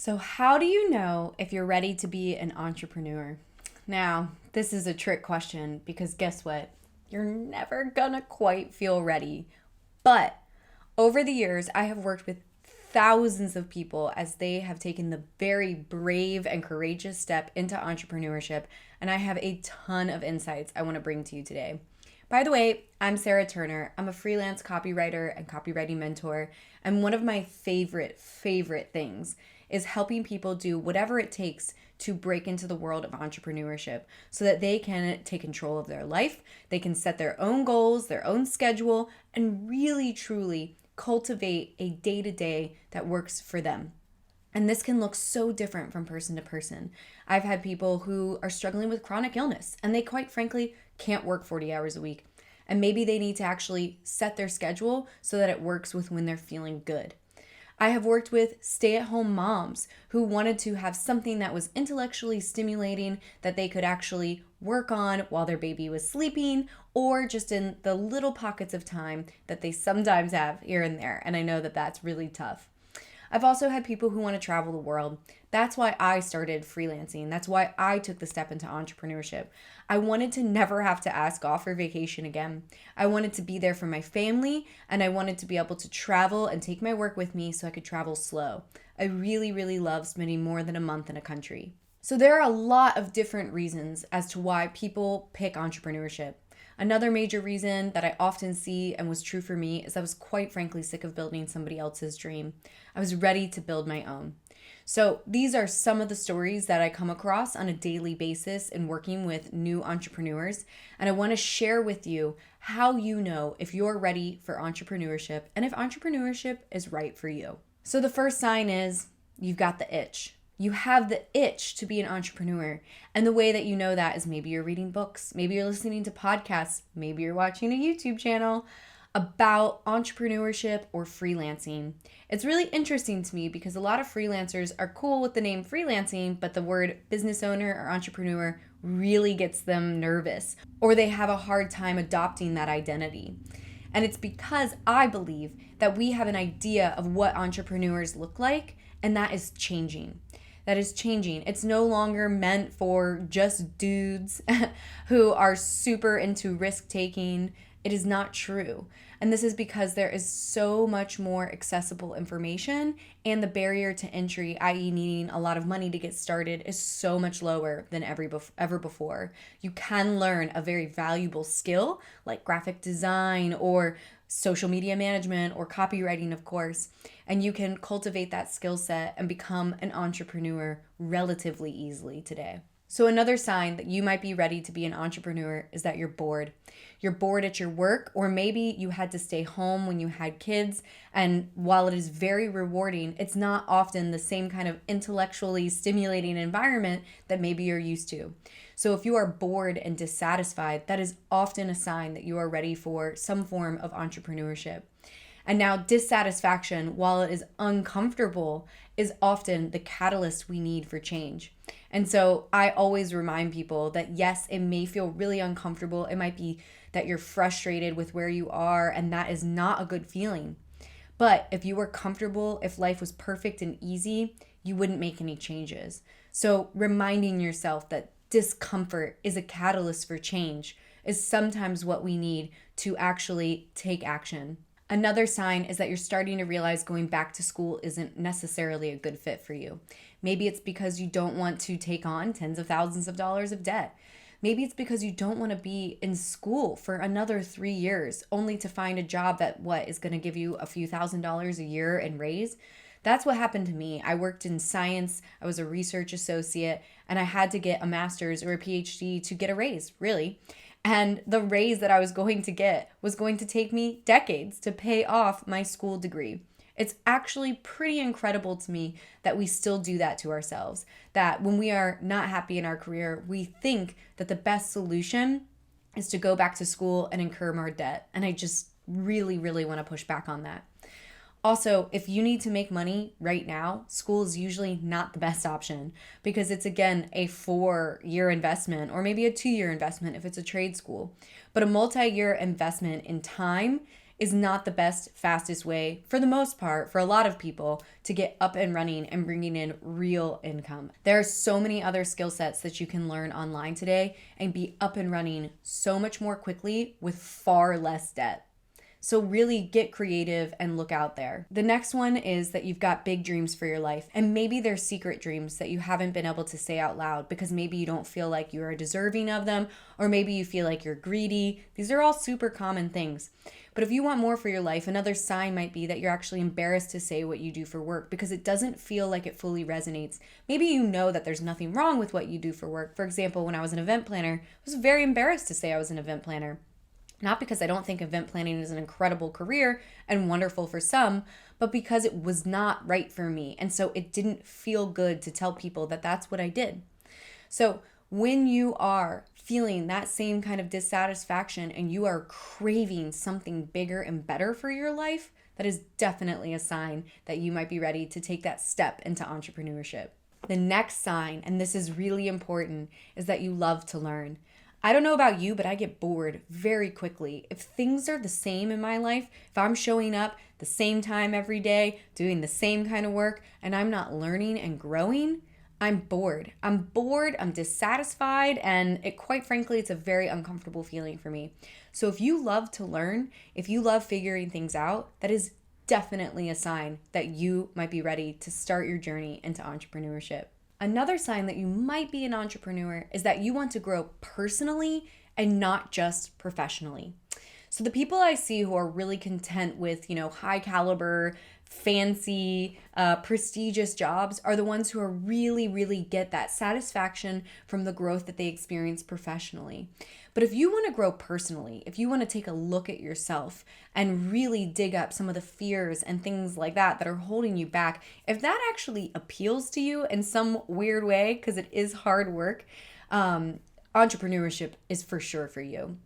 So, how do you know if you're ready to be an entrepreneur? Now, this is a trick question because guess what? You're never gonna quite feel ready. But over the years, I have worked with thousands of people as they have taken the very brave and courageous step into entrepreneurship, and I have a ton of insights I want to bring to you today. By the way, I'm Sarah Turner. I'm a freelance copywriter and copywriting mentor, and one of my favorite things is helping people do whatever it takes to break into the world of entrepreneurship so that they can take control of their life, they can set their own goals, their own schedule, and really truly cultivate a day-to-day that works for them. And this can look so different from person to person. I've had people who are struggling with chronic illness and they quite frankly can't work 40 hours a week. And maybe they need to actually set their schedule so that it works with when they're feeling good. I have worked with stay-at-home moms who wanted to have something that was intellectually stimulating that they could actually work on while their baby was sleeping or just in the little pockets of time that they sometimes have here and there. And I know that that's really tough. I've also had people who want to travel the world. That's why I started freelancing. That's why I took the step into entrepreneurship. I wanted to never have to ask off for vacation again. I wanted to be there for my family, and I wanted to be able to travel and take my work with me so I could travel slow. I really love spending more than a month in a country. So there are a lot of different reasons as to why people pick entrepreneurship. Another major reason that I often see and was true for me is I was quite frankly sick of building somebody else's dream. I was ready to build my own. So these are some of the stories that I come across on a daily basis in working with new entrepreneurs. And I want to share with you how you know if you're ready for entrepreneurship and if entrepreneurship is right for you. So the first sign is you've got the itch. You have the itch to be an entrepreneur. And the way that you know that is maybe you're reading books, maybe you're listening to podcasts, maybe you're watching a YouTube channel about entrepreneurship or freelancing. It's really interesting to me because a lot of freelancers are cool with the name freelancing, but the word business owner or entrepreneur really gets them nervous, or they have a hard time adopting that identity. And it's because I believe that we have an idea of what entrepreneurs look like, and that is changing. It's no longer meant for just dudes who are super into risk taking. It is not true. And this is because there is so much more accessible information and the barrier to entry, i.e. needing a lot of money to get started, is so much lower than ever before. You can learn a very valuable skill like graphic design or social media management or copywriting, of course, and you can cultivate that skill set and become an entrepreneur relatively easily today. So another sign that you might be ready to be an entrepreneur is that you're bored. You're bored at your work, or maybe you had to stay home when you had kids. And while it is very rewarding, it's not often the same kind of intellectually stimulating environment that maybe you're used to. So if you are bored and dissatisfied, that is often a sign that you are ready for some form of entrepreneurship. And now dissatisfaction, while it is uncomfortable, is often the catalyst we need for change. And so I always remind people that yes, it may feel really uncomfortable. It might be that you're frustrated with where you are, and that is not a good feeling. But if you were comfortable, if life was perfect and easy, you wouldn't make any changes. So reminding yourself that discomfort is a catalyst for change is sometimes what we need to actually take action. Another sign is that you're starting to realize going back to school isn't necessarily a good fit for you. Maybe it's because you don't want to take on tens of thousands of dollars of debt. Maybe it's because you don't want to be in school for another 3 years only to find a job that is going to give you a few $1,000s a year in raise. That's what happened to me. I worked in science. I was a research associate, and I had to get a master's or a PhD to get a raise, really. And the raise that I was going to get was going to take me decades to pay off my school degree. It's actually pretty incredible to me that we still do that to ourselves. That when we are not happy in our career, we think that the best solution is to go back to school and incur more debt. And I just really want to push back on that. Also, if you need to make money right now, school is usually not the best option because it's, again, a 4-year investment or maybe a 2-year investment if it's a trade school. But a multi-year investment in time is not the best, fastest way, for the most part, for a lot of people, to get up and running and bringing in real income. There are so many other skill sets that you can learn online today and be up and running so much more quickly with far less debt. So really get creative and look out there. The next one is that you've got big dreams for your life, and maybe they're secret dreams that you haven't been able to say out loud because maybe you don't feel like you are deserving of them, or maybe you feel like you're greedy. These are all super common things. But if you want more for your life, another sign might be that you're actually embarrassed to say what you do for work because it doesn't feel like it fully resonates. Maybe you know that there's nothing wrong with what you do for work. For example, when I was an event planner, I was very embarrassed to say I was an event planner. Not because I don't think event planning is an incredible career and wonderful for some, but because it was not right for me. And so it didn't feel good to tell people that that's what I did. So when you are feeling that same kind of dissatisfaction and you are craving something bigger and better for your life, that is definitely a sign that you might be ready to take that step into entrepreneurship. The next sign, and this is really important, is that you love to learn. I don't know about you, but I get bored very quickly. If things are the same in my life, if I'm showing up the same time every day, doing the same kind of work, and I'm not learning and growing, I'm bored. I'm dissatisfied, and quite frankly, it's a very uncomfortable feeling for me. So if you love to learn, if you love figuring things out, that is definitely a sign that you might be ready to start your journey into entrepreneurship. Another sign that you might be an entrepreneur is that you want to grow personally and not just professionally. So the people I see who are really content with, high caliber, fancy, prestigious jobs are the ones who are really get that satisfaction from the growth that they experience professionally. But if you want to grow personally, if you want to take a look at yourself and really dig up some of the fears and things like that are holding you back, if that actually appeals to you in some weird way, because it is hard work, entrepreneurship is for sure for you.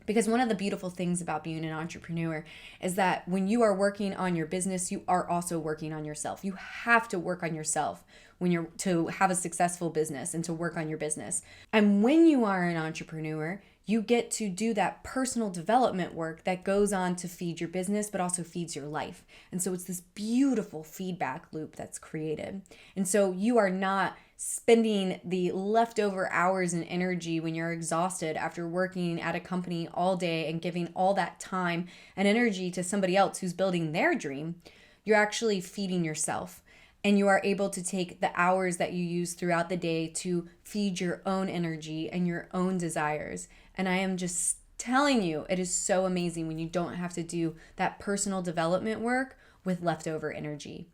Because one of the beautiful things about being an entrepreneur is that when you are working on your business, you are also working on yourself. You have to work on yourself to have a successful business and to work on your business. And when you are an entrepreneur, you get to do that personal development work that goes on to feed your business, but also feeds your life. And so it's this beautiful feedback loop that's created. And so you are not spending the leftover hours and energy when you're exhausted after working at a company all day and giving all that time and energy to somebody else who's building their dream. You're actually feeding yourself. And you are able to take the hours that you use throughout the day to feed your own energy and your own desires. And I am just telling you, it is so amazing when you don't have to do that personal development work with leftover energy.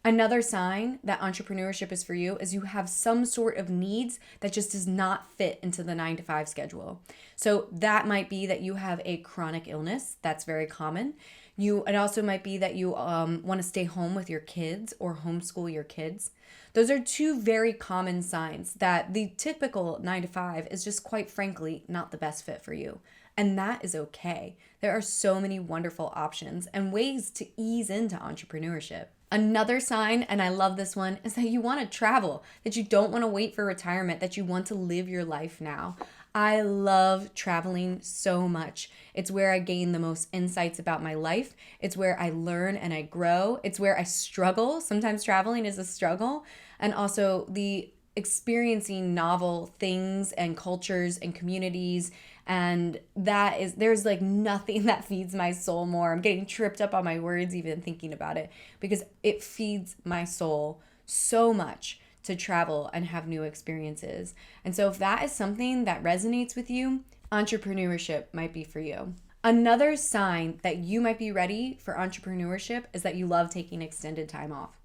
Another sign that entrepreneurship is for you is you have some sort of needs that just does not fit into the 9-to-5 schedule. So that might be that you have a chronic illness. That's very common. It also might be that you want to stay home with your kids or homeschool your kids. Those are two very common signs that the typical 9-to-5 is just quite frankly not the best fit for you. And that is okay. There are so many wonderful options and ways to ease into entrepreneurship. Another sign, and I love this one, is that you want to travel, that you don't want to wait for retirement, that you want to live your life now. I love traveling so much. It's where I gain the most insights about my life. It's where I learn and I grow. It's where I struggle. Sometimes traveling is a struggle. And also the experiencing novel things and cultures and communities. And there's like nothing that feeds my soul more. I'm getting tripped up on my words even thinking about it because it feeds my soul so much to travel and have new experiences. And so if that is something that resonates with you, entrepreneurship might be for you. Another sign that you might be ready for entrepreneurship is that you love taking extended time off.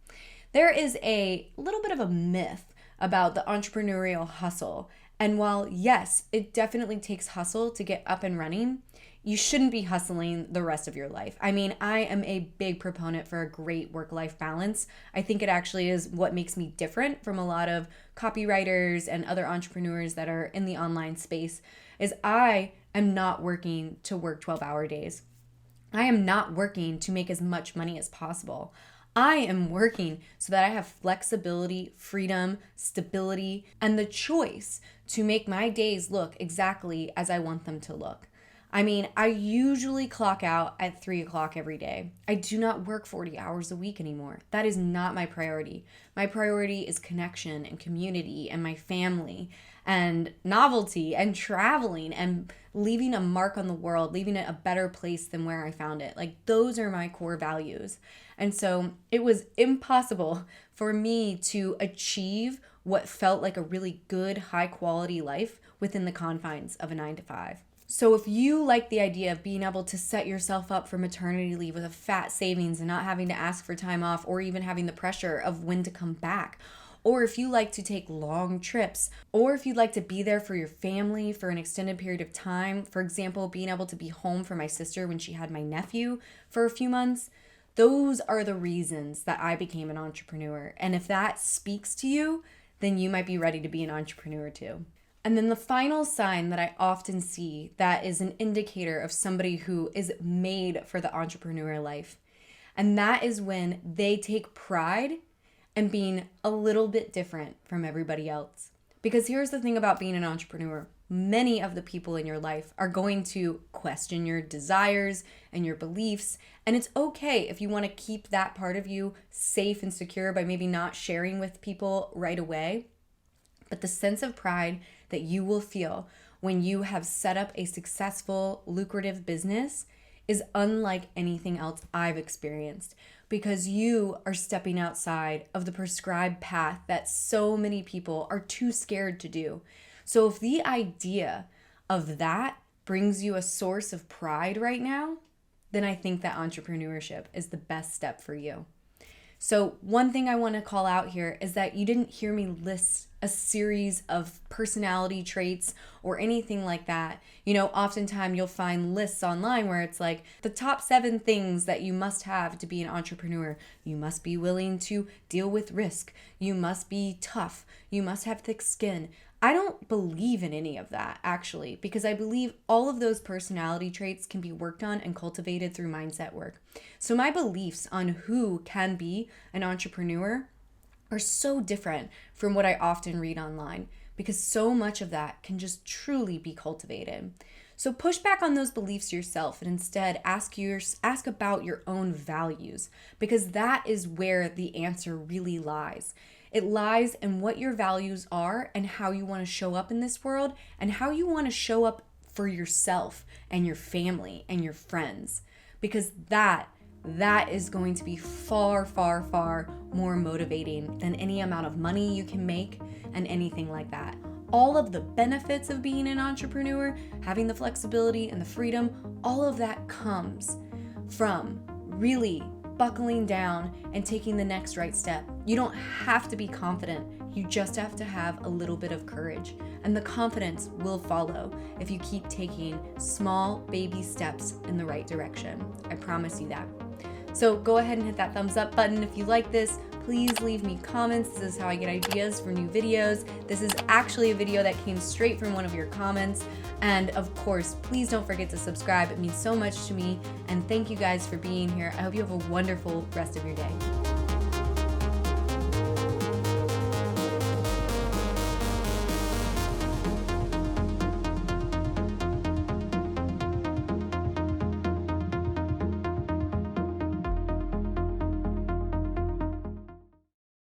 There is a little bit of a myth about the entrepreneurial hustle. And while yes, it definitely takes hustle to get up and running, you shouldn't be hustling the rest of your life. I mean, I am a big proponent for a great work-life balance. I think it actually is what makes me different from a lot of copywriters and other entrepreneurs that are in the online space, is I am not working to work 12-hour days. I am not working to make as much money as possible. I am working so that I have flexibility, freedom, stability, and the choice to make my days look exactly as I want them to look. I mean, I usually clock out at 3 o'clock every day. I do not work 40 hours a week anymore. That is not my priority. My priority is connection and community and my family and novelty and traveling and leaving a mark on the world, leaving it a better place than where I found it. Like, those are my core values. And so it was impossible for me to achieve what felt like a really good, high quality life within the confines of a 9 to 5. So if you like the idea of being able to set yourself up for maternity leave with a fat savings and not having to ask for time off or even having the pressure of when to come back, or if you like to take long trips, or if you'd like to be there for your family for an extended period of time, for example, being able to be home for my sister when she had my nephew for a few months, those are the reasons that I became an entrepreneur. And if that speaks to you, then you might be ready to be an entrepreneur too. And then the final sign that I often see that is an indicator of somebody who is made for the entrepreneur life. And that is when they take pride in being a little bit different from everybody else. Because here's the thing about being an entrepreneur. Many of the people in your life are going to question your desires and your beliefs. And it's okay if you want to keep that part of you safe and secure by maybe not sharing with people right away. But the sense of pride that you will feel when you have set up a successful, lucrative business is unlike anything else I've experienced, because you are stepping outside of the prescribed path that so many people are too scared to do. So if the idea of that brings you a source of pride right now, then I think that entrepreneurship is the best step for you. So one thing I want to call out here is that you didn't hear me list a series of personality traits or anything like that. You know, oftentimes you'll find lists online where it's like the top 7 things that you must have to be an entrepreneur. You must be willing to deal with risk. You must be tough. You must have thick skin. I don't believe in any of that, actually, because I believe all of those personality traits can be worked on and cultivated through mindset work. So my beliefs on who can be an entrepreneur are so different from what I often read online, because so much of that can just truly be cultivated. So push back on those beliefs yourself and instead ask about your own values, because that is where the answer really lies. It lies in what your values are and how you want to show up in this world and how you want to show up for yourself and your family and your friends, because that is going to be far, far, far more motivating than any amount of money you can make and anything like that. All of the benefits of being an entrepreneur, having the flexibility and the freedom, all of that comes from really buckling down and taking the next right step. You don't have to be confident. You just have to have a little bit of courage, and the confidence will follow if you keep taking small baby steps in the right direction. I promise you that. So go ahead and hit that thumbs up button if you like this. Please leave me comments. This is how I get ideas for new videos. This is actually a video that came straight from one of your comments. And of course, please don't forget to subscribe. It means so much to me. And thank you guys for being here. I hope you have a wonderful rest of your day.